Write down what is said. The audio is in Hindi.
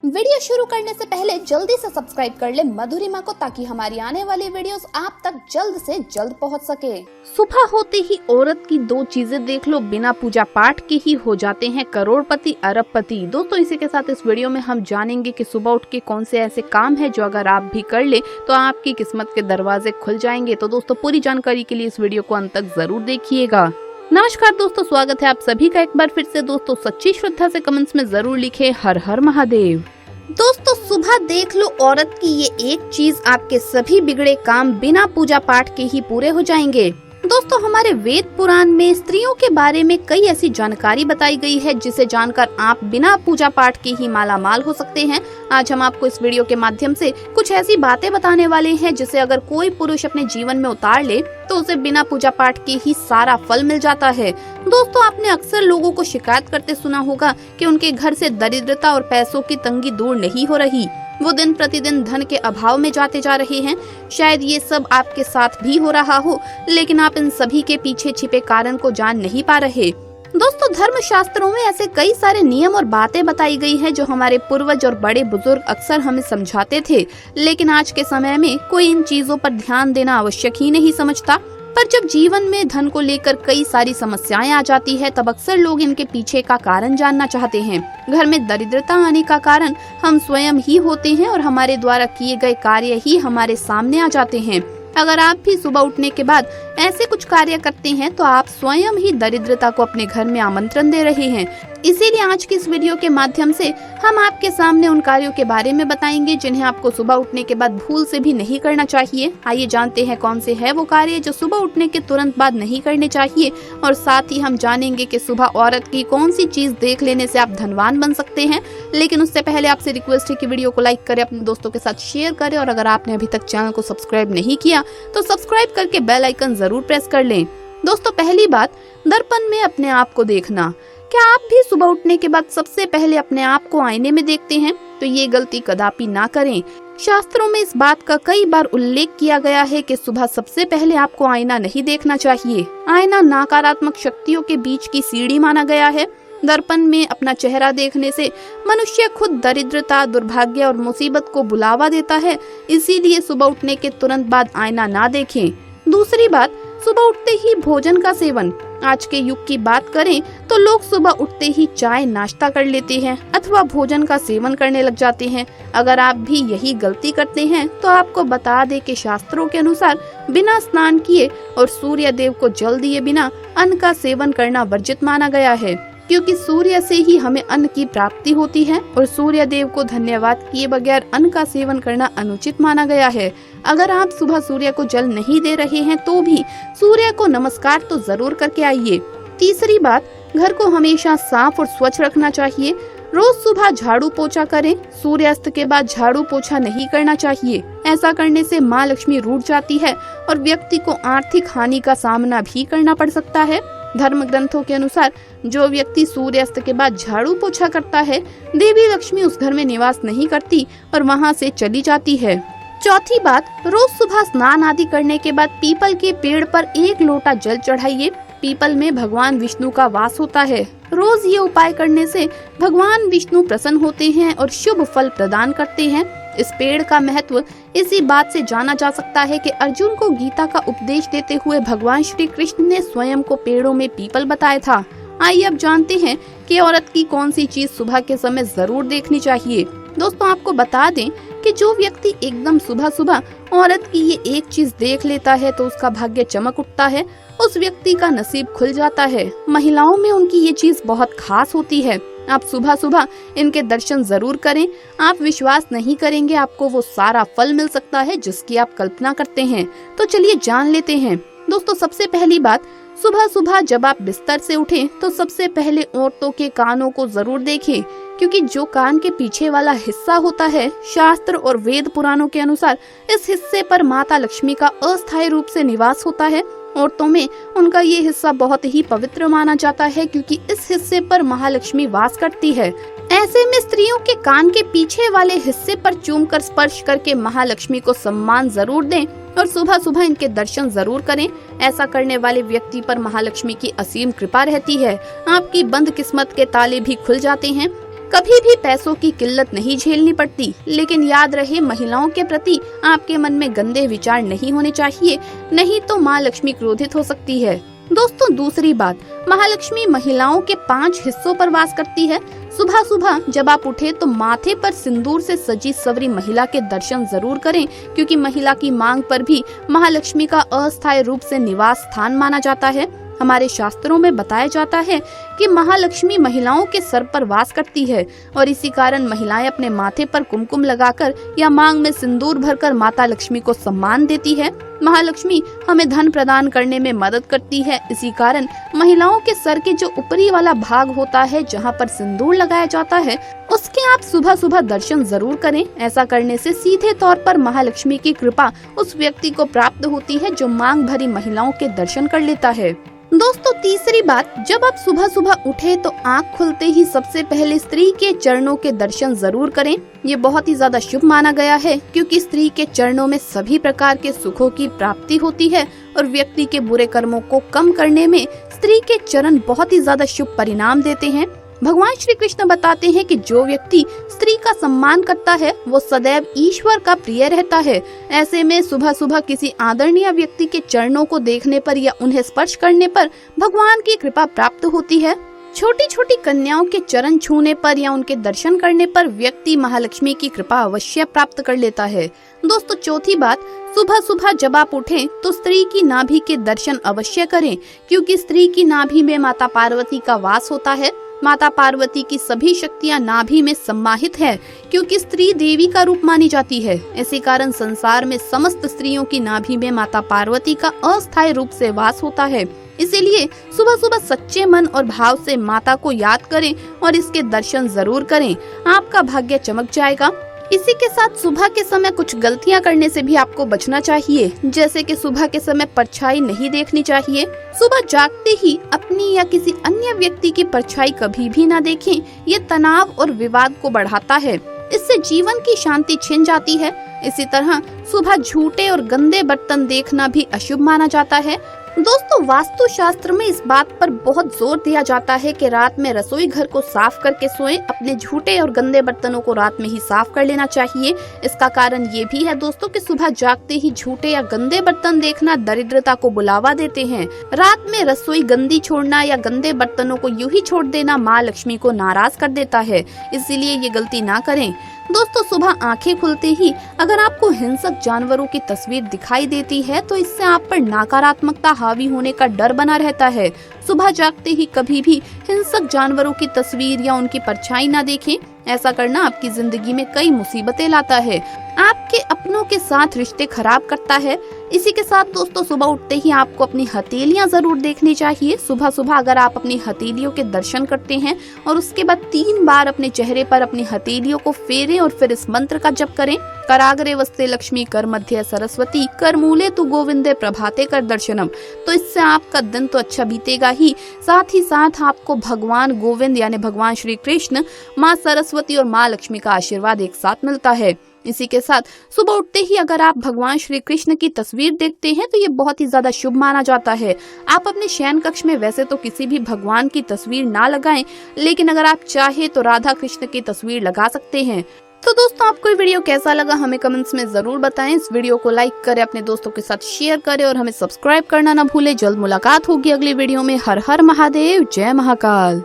वीडियो शुरू करने से पहले जल्दी से सब्सक्राइब कर ले मधुरिमा को, ताकि हमारी आने वाली वीडियोस आप तक जल्द से जल्द पहुंच सके। सुबह होते ही औरत की दो चीजें देख लो, बिना पूजा पाठ के ही हो जाते हैं करोड़पति अरबपति। दोस्तों इसी के साथ इस वीडियो में हम जानेंगे कि सुबह उठ के कौन से ऐसे काम है जो अगर आप भी कर ले तो आपकी किस्मत के दरवाजे खुल जाएंगे। तो दोस्तों पूरी जानकारी के लिए इस वीडियो को अंत तक जरूर देखिएगा। नमस्कार दोस्तों, स्वागत है आप सभी का एक बार फिर से। दोस्तों सच्ची श्रद्धा से कमेंट्स में जरूर लिखे हर हर महादेव। दोस्तों सुबह देख लो औरत की ये एक चीज, आपके सभी बिगड़े काम बिना पूजा पाठ के ही पूरे हो जाएंगे। दोस्तों हमारे वेद पुराण में स्त्रियों के बारे में कई ऐसी जानकारी बताई गई है जिसे जानकर आप बिना पूजा पाठ के ही माला माल हो सकते हैं। आज हम आपको इस वीडियो के माध्यम से कुछ ऐसी बातें बताने वाले हैं जिसे अगर कोई पुरुष अपने जीवन में उतार ले तो उसे बिना पूजा पाठ के ही सारा फल मिल जाता है। दोस्तों आपने अक्सर लोगों को शिकायत करते सुना होगा कि उनके घर से दरिद्रता और पैसों की तंगी दूर नहीं हो रही, वो दिन प्रतिदिन धन के अभाव में जाते जा रहे हैं। शायद ये सब आपके साथ भी हो रहा हो, लेकिन आप इन सभी के पीछे छिपे कारण को जान नहीं पा रहे। दोस्तों धर्म शास्त्रों में ऐसे कई सारे नियम और बातें बताई गई हैं जो हमारे पूर्वज और बड़े बुजुर्ग अक्सर हमें समझाते थे, लेकिन आज के समय में कोई इन चीजों पर ध्यान देना आवश्यक ही नहीं समझता। पर जब जीवन में धन को लेकर कई सारी समस्याएं आ जाती है तब अक्सर लोग इनके पीछे का कारण जानना चाहते हैं। घर में दरिद्रता आने का कारण हम स्वयं ही होते हैं और हमारे द्वारा किए गए कार्य ही हमारे सामने आ जाते हैं। अगर आप भी सुबह उठने के बाद ऐसे कुछ कार्य करते हैं तो आप स्वयं ही दरिद्रता को अपने घर में आमंत्रण दे रहे हैं। इसीलिए आज की इस वीडियो के माध्यम से हम आपके सामने उन कार्यों के बारे में बताएंगे जिन्हें आपको सुबह उठने के बाद भूल से भी नहीं करना चाहिए। आइए जानते हैं कौन से है वो कार्य जो सुबह उठने के तुरंत बाद नहीं करने चाहिए, और साथ ही हम जानेंगे कि सुबह औरत की कौन सी चीज देख लेने से आप धनवान बन सकते हैं। लेकिन उससे पहले आपसे रिक्वेस्ट है कि वीडियो को लाइक करें, अपने दोस्तों के साथ शेयर करें, और अगर आपने अभी तक चैनल को सब्सक्राइब नहीं किया तो सब्सक्राइब करके बेल आइकन जरूर प्रेस कर लें। दोस्तों पहली बात, दर्पण में अपने आप को देखना। क्या आप भी सुबह उठने के बाद सबसे पहले अपने आप को आईने में देखते हैं? तो ये गलती कदापि ना करें। शास्त्रों में इस बात का कई बार उल्लेख किया गया है कि सुबह सबसे पहले आपको आईना नहीं देखना चाहिए। आईना नकारात्मक शक्तियों के बीच की सीढ़ी माना गया है। दर्पण में अपना चेहरा देखने से मनुष्य खुद दरिद्रता, दुर्भाग्य और मुसीबत को बुलावा देता है। इसीलिए सुबह उठने के तुरंत बाद आईना ना देखें। दूसरी बात, सुबह उठते ही भोजन का सेवन। आज के युग की बात करें तो लोग सुबह उठते ही चाय नाश्ता कर लेते हैं अथवा भोजन का सेवन करने लग जाते हैं। अगर आप भी यही गलती करते हैं तो आपको बता दे कि शास्त्रों के अनुसार बिना स्नान किए और सूर्य देव को जल दिए बिना अन्न का सेवन करना वर्जित माना गया है, क्योंकि सूर्य से ही हमें अन्न की प्राप्ति होती है और सूर्य देव को धन्यवाद किए बगैर अन्न का सेवन करना अनुचित माना गया है। अगर आप सुबह सूर्य को जल नहीं दे रहे हैं तो भी सूर्य को नमस्कार तो जरूर करके आइए। तीसरी बात, घर को हमेशा साफ और स्वच्छ रखना चाहिए। रोज सुबह झाड़ू पोछा करें। सूर्यास्त के बाद झाड़ू पोछा नहीं करना चाहिए। ऐसा करने से माँ लक्ष्मी रूठ जाती है और व्यक्ति को आर्थिक हानि का सामना भी करना पड़ सकता है। धर्म ग्रंथों के अनुसार जो व्यक्ति सूर्यास्त के बाद झाड़ू पोछा करता है, देवी लक्ष्मी उस घर में निवास नहीं करती और वहां से चली जाती है। चौथी बात, रोज सुबह स्नान आदि करने के बाद पीपल के पेड़ पर 1 लोटा जल चढ़ाइए। पीपल में भगवान विष्णु का वास होता है। रोज ये उपाय करने से भगवान विष्णु प्रसन्न होते हैं और शुभ फल प्रदान करते हैं। इस पेड़ का महत्व इसी बात से जाना जा सकता है कि अर्जुन को गीता का उपदेश देते हुए भगवान श्री कृष्ण ने स्वयं को पेड़ों में पीपल बताया था। आइए अब जानते हैं कि औरत की कौन सी चीज सुबह के समय जरूर देखनी चाहिए। दोस्तों आपको बता दें कि जो व्यक्ति एकदम सुबह सुबह औरत की ये एक चीज देख लेता है तो उसका भाग्य चमक उठता है, उस व्यक्ति का नसीब खुल जाता है। महिलाओं में उनकी ये चीज बहुत खास होती है। आप सुबह सुबह इनके दर्शन जरूर करें। आप विश्वास नहीं करेंगे, आपको वो सारा फल मिल सकता है जिसकी आप कल्पना करते हैं। तो चलिए जान लेते हैं। दोस्तों सबसे पहली बात, सुबह सुबह जब आप बिस्तर से उठें तो सबसे पहले औरतों के कानों को जरूर देखें, क्योंकि जो कान के पीछे वाला हिस्सा होता है, शास्त्र और वेद पुराणों के अनुसार इस हिस्से पर माता लक्ष्मी का अस्थायी रूप से निवास होता है। औरतों में उनका ये हिस्सा बहुत ही पवित्र माना जाता है, क्योंकि इस हिस्से पर महालक्ष्मी वास करती है। ऐसे में स्त्रियों के कान के पीछे वाले हिस्से पर चूमकर स्पर्श करके महालक्ष्मी को सम्मान जरूर दें और सुबह सुबह इनके दर्शन जरूर करें। ऐसा करने वाले व्यक्ति पर महालक्ष्मी की असीम कृपा रहती है। आपकी बंद किस्मत के ताले भी खुल जाते हैं। कभी भी पैसों की किल्लत नहीं झेलनी पड़ती, लेकिन याद रहे महिलाओं के प्रति आपके मन में गंदे विचार नहीं होने चाहिए, नहीं तो माँ लक्ष्मी क्रोधित हो सकती है। दोस्तों दूसरी बात, महालक्ष्मी महिलाओं के 5 हिस्सों पर वास करती है। सुबह सुबह जब आप उठे तो माथे पर सिंदूर से सजी सवरी महिला के दर्शन जरूर करें, क्योंकि महिला की मांग पर भी महालक्ष्मी का अस्थायी रूप से निवास स्थान माना जाता है। हमारे शास्त्रों में बताया जाता है कि महालक्ष्मी महिलाओं के सर पर वास करती है और इसी कारण महिलाएं अपने माथे पर कुमकुम लगाकर या मांग में सिंदूर भरकर माता लक्ष्मी को सम्मान देती है। महालक्ष्मी हमें धन प्रदान करने में मदद करती है, इसी कारण महिलाओं के सर के जो ऊपरी वाला भाग होता है जहां पर सिंदूर लगाया जाता है, उसके आप सुबह सुबह दर्शन जरूर करें। ऐसा करने से सीधे तौर पर महालक्ष्मी की कृपा उस व्यक्ति को प्राप्त होती है जो मांग भरी महिलाओं के दर्शन कर लेता है। दोस्तों तीसरी बात, जब आप सुबह सुबह उठे तो आँख खुलते ही सबसे पहले स्त्री के चरणों के दर्शन जरूर करें। ये बहुत ही ज्यादा शुभ माना गया है, क्योंकि स्त्री के चरणों में सभी प्रकार के सुखों की प्राप्ति होती है और व्यक्ति के बुरे कर्मों को कम करने में स्त्री के चरण बहुत ही ज्यादा शुभ परिणाम देते हैं। भगवान श्री कृष्ण बताते हैं कि जो व्यक्ति स्त्री का सम्मान करता है वो सदैव ईश्वर का प्रिय रहता है। ऐसे में सुबह सुबह किसी आदरणीय व्यक्ति के चरणों को देखने पर या उन्हें स्पर्श करने पर भगवान की कृपा प्राप्त होती है। छोटी छोटी कन्याओं के चरण छूने पर या उनके दर्शन करने पर व्यक्ति महालक्ष्मी की कृपा अवश्य प्राप्त कर लेता है। दोस्तों चौथी बात, सुबह सुबह जब आप उठें तो स्त्री की नाभि के दर्शन अवश्य करें, क्योंकि स्त्री की नाभि में माता पार्वती का वास होता है। माता पार्वती की सभी शक्तियां नाभि में सम्माहित है, क्योंकि स्त्री देवी का रूप मानी जाती है। इसी कारण संसार में समस्त स्त्रियों की नाभि में माता पार्वती का अस्थायी रूप से वास होता है। इसीलिए सुबह सुबह सच्चे मन और भाव से माता को याद करें और इसके दर्शन जरूर करें, आपका भाग्य चमक जाएगा। इसी के साथ सुबह के समय कुछ गलतियां करने से भी आपको बचना चाहिए, जैसे कि सुबह के समय परछाई नहीं देखनी चाहिए। सुबह जागते ही अपनी या किसी अन्य व्यक्ति की परछाई कभी भी ना देखें, ये तनाव और विवाद को बढ़ाता है, इससे जीवन की शांति छिन जाती है। इसी तरह सुबह झूठे और गंदे बर्तन देखना भी अशुभ माना जाता है। दोस्तों वास्तु शास्त्र में इस बात पर बहुत जोर दिया जाता है कि रात में रसोई घर को साफ करके सोएं। अपने झूठे और गंदे बर्तनों को रात में ही साफ कर लेना चाहिए। इसका कारण ये भी है दोस्तों कि सुबह जागते ही झूठे या गंदे बर्तन देखना दरिद्रता को बुलावा देते हैं। रात में रसोई गंदी छोड़ना या गंदे बर्तनों को यूं ही छोड़ देना माँ लक्ष्मी को नाराज कर देता है, इसीलिए ये गलती ना करें। दोस्तों सुबह आंखें खुलते ही अगर आपको हिंसक जानवरों की तस्वीर दिखाई देती है तो इससे आप पर नकारात्मकता हावी होने का डर बना रहता है। सुबह जागते ही कभी भी हिंसक जानवरों की तस्वीर या उनकी परछाई ना देखें। ऐसा करना आपकी जिंदगी में कई मुसीबतें लाता है, आपके अपनों के साथ रिश्ते खराब करता है। इसी के साथ दोस्तों सुबह उठते ही आपको अपनी हथेलियां जरूर देखनी चाहिए। सुबह सुबह अगर आप अपनी हथेलियों के दर्शन करते हैं और उसके बाद 3 बार अपने चेहरे पर अपनी हथेलियों को फेरें और फिर इस मंत्र का जप करें, कराग्रे वस्ते लक्ष्मी कर मध्य सरस्वती कर मूले तु गोविंदे प्रभाते कर दर्शनम, तो इससे आपका दिन तो अच्छा बीतेगा ही साथ आपको भगवान गोविंद यानी भगवान श्री कृष्ण, माँ सरस्वती और माँ लक्ष्मी का आशीर्वाद एक साथ मिलता है। इसी के साथ सुबह उठते ही अगर आप भगवान श्री कृष्ण की तस्वीर देखते हैं तो ये बहुत ही ज्यादा शुभ माना जाता है। आप अपने शयन कक्ष में वैसे तो किसी भी भगवान की तस्वीर ना लगाएं, लेकिन अगर आप चाहे तो राधा कृष्ण की तस्वीर लगा सकते हैं। तो दोस्तों आपको ये वीडियो कैसा लगा हमें कमेंट्स में जरूर बताएं। इस वीडियो को लाइक करें, अपने दोस्तों के साथ शेयर करें और हमें सब्सक्राइब करना ना भूलें। जल्द मुलाकात होगी अगली वीडियो में। हर हर महादेव, जय महाकाल।